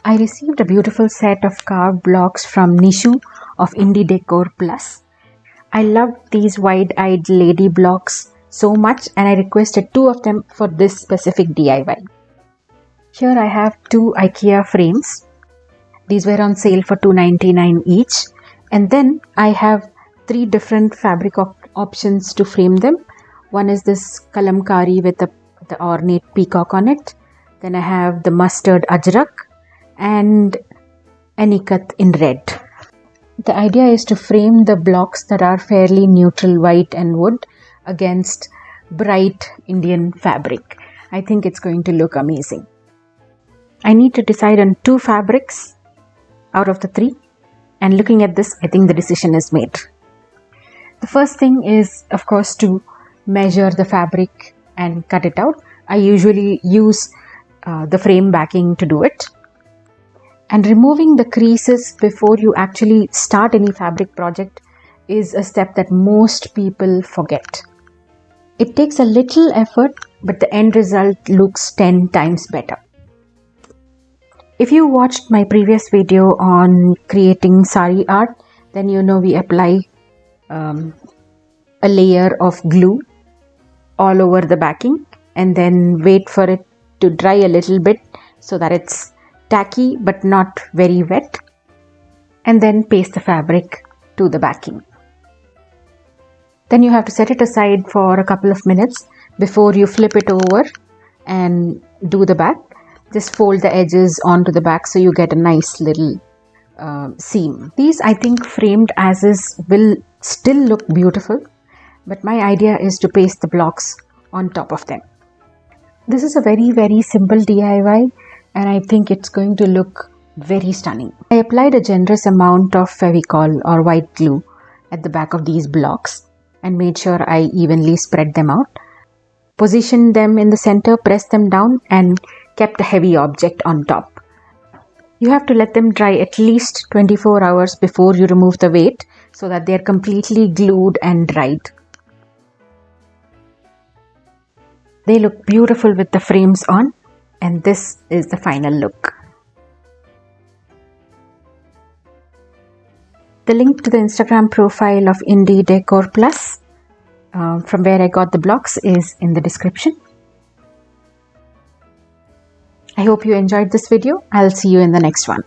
I received a beautiful set of carved blocks from Nishu of Decor Plus. I loved these wide-eyed lady blocks so much and I requested 2 of them for this specific DIY. Here I have 2 IKEA frames. These were on sale for $2.99 each. And then I have 3 different fabric options to frame them. One is this kalamkari with the ornate peacock on it. Then I have the mustard ajrak and an ikat in red. The idea is to frame the blocks that are fairly neutral white and wood against bright Indian fabric. I think it's going to look amazing. I need to decide on 2 fabrics out of the 3, and looking at this, I think the decision is made. The first thing is, of course, to measure the fabric and cut it out. I usually use the frame backing to do it. And removing the creases before you actually start any fabric project is a step that most people forget. It takes a little effort, but the end result looks 10 times better. If you watched my previous video on creating sari art, then you know we apply a layer of glue all over the backing and then wait for it to dry a little bit so that it's tacky but not very wet, and then paste the fabric to the backing. Then you have to set it aside for a couple of minutes before you flip it over and do the back. Just fold the edges onto the back so you get a nice little seam. These, I think, framed as is will still look beautiful, but my idea is to paste the blocks on top of them. This is a very, very simple DIY and I think it's going to look very stunning. I applied a generous amount of Fevicol or white glue at the back of these blocks and made sure I evenly spread them out. Positioned them in the center, pressed them down and kept a heavy object on top. You have to let them dry at least 24 hours before you remove the weight so that they are completely glued and dried. They look beautiful with the frames on, and this is the final look. The link to the Instagram profile of Decor Plus, from where I got the blocks, is in the description. I hope you enjoyed this video. I'll see you in the next one.